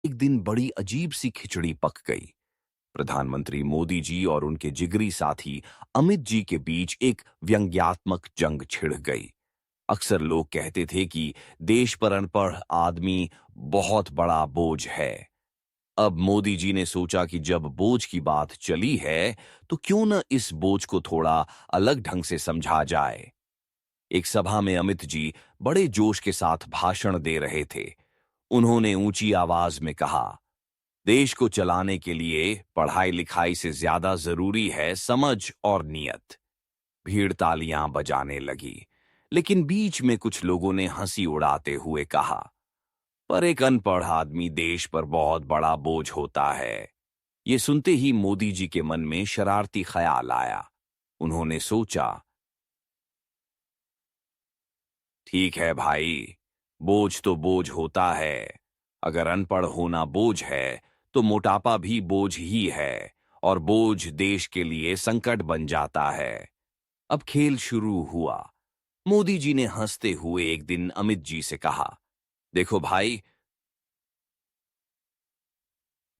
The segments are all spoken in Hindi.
एक दिन बड़ी अजीब सी खिचड़ी पक गई। प्रधानमंत्री मोदी जी और उनके जिगरी साथी अमित जी के बीच एक व्यंग्यात्मक जंग छिड़ गई। अक्सर लोग कहते थे कि देश पर अनपढ़ आदमी बहुत बड़ा बोझ है। अब मोदी जी ने सोचा कि जब बोझ की बात चली है, तो क्यों न इस बोझ को थोड़ा अलग ढंग से समझा जाए। एक सभा में अमित जी बड़े जोश के साथ भाषण दे रहे थे। उन्होंने ऊंची आवाज में कहा, देश को चलाने के लिए पढ़ाई लिखाई से ज्यादा जरूरी है समझ और नियत। भीड़ तालियां बजाने लगी, लेकिन बीच में कुछ लोगों ने हंसी उड़ाते हुए कहा, पर एक अनपढ़ आदमी देश पर बहुत बड़ा बोझ होता है। ये सुनते ही मोदी जी के मन में शरारती ख्याल आया। उन्होंने सोचा, ठीक है भाई, बोझ तो बोझ होता है। अगर अनपढ़ होना बोझ है, तो मोटापा भी बोझ ही है, और बोझ देश के लिए संकट बन जाता है। अब खेल शुरू हुआ। मोदी जी ने हंसते हुए एक दिन अमित जी से कहा, देखो भाई,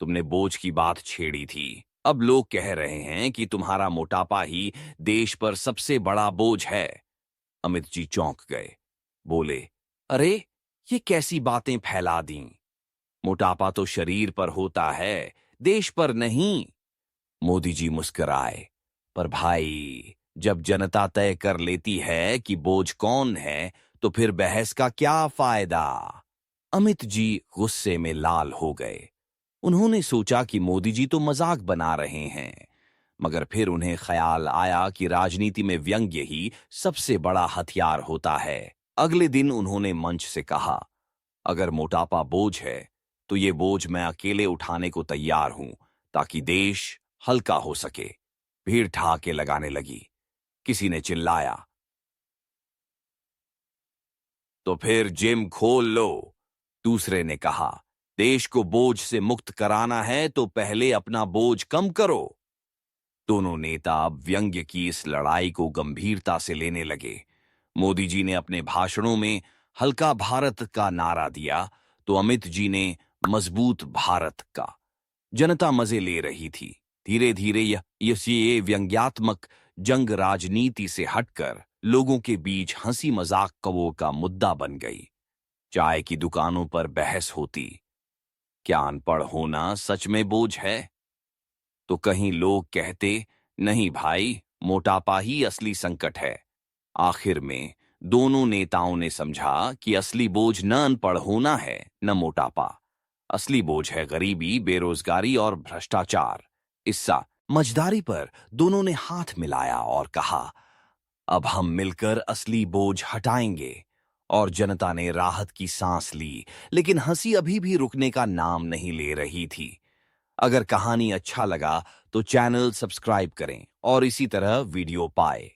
तुमने बोझ की बात छेड़ी थी। अब लोग कह रहे हैं कि तुम्हारा मोटापा ही देश पर सबसे बड़ा बोझ है। अमित जी चौंक गए। बोले, अरे, ये कैसी बातें फैला दी। मोटापा तो शरीर पर होता है, देश पर नहीं। मोदी जी मुस्कुराए, पर भाई, जब जनता तय कर लेती है कि बोझ कौन है, तो फिर बहस का क्या फायदा। अमित जी गुस्से में लाल हो गए। उन्होंने सोचा कि मोदी जी तो मजाक बना रहे हैं, मगर फिर उन्हें ख्याल आया कि राजनीति में व्यंग्य ही सबसे बड़ा हथियार होता है। अगले दिन उन्होंने मंच से कहा, अगर मोटापा बोझ है, तो ये बोझ मैं अकेले उठाने को तैयार हूं, ताकि देश हल्का हो सके। भीड़ ठहाके लगाने लगी। किसी ने चिल्लाया, तो फिर जिम खोल लो। दूसरे ने कहा, देश को बोझ से मुक्त कराना है तो पहले अपना बोझ कम करो। दोनों नेता अब व्यंग्य की इस लड़ाई को गंभीरता से लेने लगे। मोदी जी ने अपने भाषणों में हल्का भारत का नारा दिया, तो अमित जी ने मजबूत भारत का। जनता मजे ले रही थी। धीरे धीरे ये व्यंग्यात्मक जंग राजनीति से हटकर लोगों के बीच हंसी मजाक कवो का मुद्दा बन गई। चाय की दुकानों पर बहस होती, क्या अनपढ़ होना सच में बोझ है? तो कहीं लोग कहते, नहीं भाई, मोटापा ही असली संकट है। आखिर में दोनों नेताओं ने समझा कि असली बोझ न अनपढ़ होना है, न मोटापा। असली बोझ है गरीबी, बेरोजगारी और भ्रष्टाचार। इस्सा मझदारी पर दोनों ने हाथ मिलाया और कहा, अब हम मिलकर असली बोझ हटाएंगे। और जनता ने राहत की सांस ली, लेकिन हंसी अभी भी रुकने का नाम नहीं ले रही थी। अगर कहानी अच्छा लगा, तो चैनल सब्सक्राइब करें और इसी तरह वीडियो पाए।